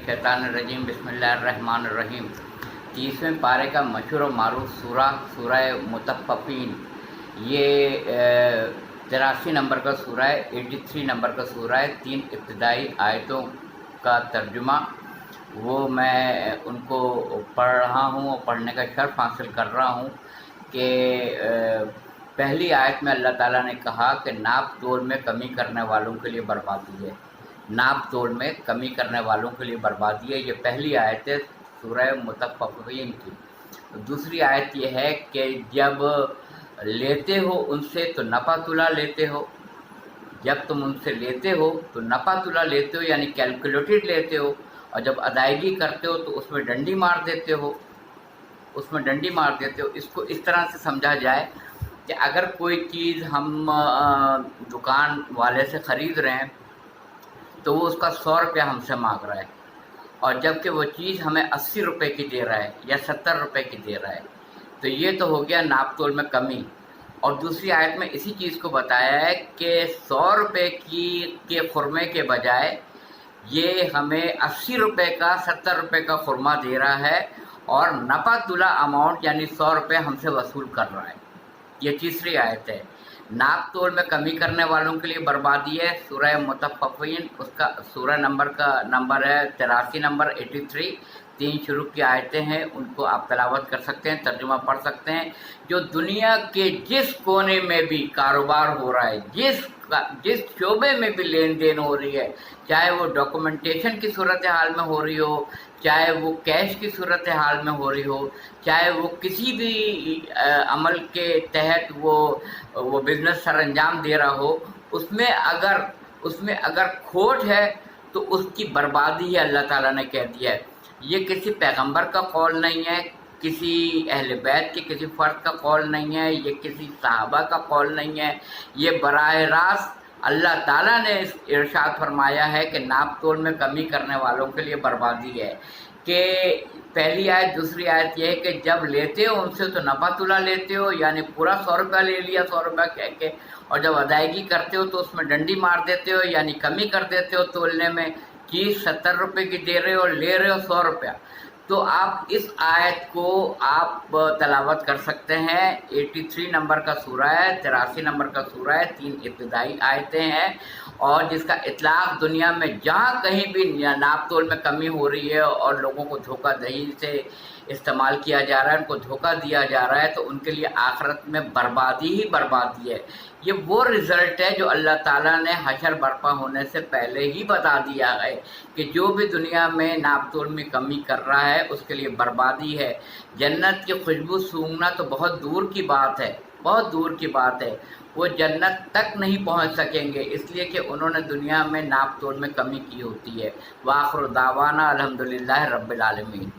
मिनशैतानिर्रजीम बिस्मिल्लाहिर्रहमानिर्रहीम। 30वें पारे का मशहूर और मारूफ सूरह मुतफ़्फ़िफ़ीन, ये 83 नंबर का सूरा है, 83 नंबर का सूरा है। 3 इब्तिदाई आयतों का तर्जुमा वो मैं उनको पढ़ रहा हूँ और पढ़ने का शर्फ हासिल कर रहा हूँ कि पहली आयत में अल्लाह ताला ने कहा कि नाप तोल में कमी करने वालों के लिए बर्बादी है। नाप तोल में कमी करने वालों के लिए बर्बादी है। ये पहली आयत है सूरह मुतफ़्फ़िफ़ीन की। दूसरी आयत ये है कि जब लेते हो उनसे तो नफ़ा तुला लेते हो, जब तुम उनसे लेते हो तो नफ़ा तुला लेते हो यानी कैलकुलेटेड लेते हो, और जब अदायगी करते हो तो उसमें डंडी मार देते हो, उसमें डंडी मार देते हो। इसको इस तरह से समझा जाए कि अगर कोई चीज़ हम दुकान वाले से ख़रीद रहे हैं तो वो उसका 100 रुपया हमसे मांग रहा है, और जबकि वो चीज़ हमें 80 रुपये की दे रहा है या 70 रुपये की दे रहा है, तो ये तो हो गया नाप तोल में कमी। और दूसरी आयत में इसी चीज़ को बताया है कि 100 रुपये के खुरमे के बजाय ये हमें 80 रुपये का 70 रुपये का खुरमा दे रहा है, और नफ़ा तुला अमाउंट यानी 100 रुपये हमसे वसूल कर रहा है। ये तीसरी आयत है। नाप तोल में कमी करने वालों के लिए बर्बादी है। सूरह मुतफ़्फ़िफ़ीन, उसका सूरह नंबर है 83 नंबर 83। 3 शुरू की आयतें हैं, उनको आप तलावत कर सकते हैं, तर्जुमा पढ़ सकते हैं। जो दुनिया के जिस कोने में भी कारोबार हो रहा है, जिस शोबे में भी लेन देन हो रही है, चाहे वो डॉक्यूमेंटेशन की सूरत हाल में हो रही हो, चाहे वो कैश की सूरत हाल में हो रही हो, चाहे वो किसी भी अमल के तहत वो बिज़नेस सर अंजाम दे रहा हो, उसमें अगर खोट है तो उसकी बर्बादी है, अल्लाह ताला ने कह दिया है। ये किसी पैगंबर का कौल नहीं है, किसी अहले बैत के किसी फ़र्द का कौल नहीं है, ये किसी सहाबा का कौल नहीं है। ये बराह रास्त अल्लाह ताला ने इरशाद फरमाया है कि नाप तोल में कमी करने वालों के लिए बर्बादी है। कि पहली आयत, दूसरी आयत यह है कि जब लेते हो उनसे तो नफ़ा तुला लेते हो यानी पूरा 100 रुपया ले लिया 100 रुपया कह के, और जब अदायगी करते हो तो उसमें डंडी मार देते हो यानी कमी कर देते हो तोलने में। चीज़ 70 रुपये की दे रहे हो और ले रहे हो 100 रुपया। तो आप इस आयत को आप तलावत कर सकते हैं। 83 नंबर का सूरा है, 83 नंबर का सूरा है, 3 इब्तिदाई आयतें हैं, और जिसका इतलाक़ दुनिया में जहाँ कहीं भी नाप तोल में कमी हो रही है और लोगों को धोखाधड़ी से इस्तेमाल किया जा रहा है, उनको धोखा दिया जा रहा है, तो उनके लिए आखिरत में बर्बादी ही बर्बादी है। ये वो रिज़ल्ट है जो अल्लाह ताला ने हशर बर्पा होने से पहले ही बता दिया है कि जो भी दुनिया में नाप तोल में कमी कर रहा है उसके लिए बर्बादी है। जन्नत की खुशबू सूंघना तो बहुत दूर की बात है, बहुत दूर की बात है। वो जन्नत तक नहीं पहुंच सकेंगे, इसलिए कि उन्होंने दुनिया में नाप तोल में कमी की होती है। व आखिर दावाना अल्हम्दुलिल्लाह रब्बिल आलमीन।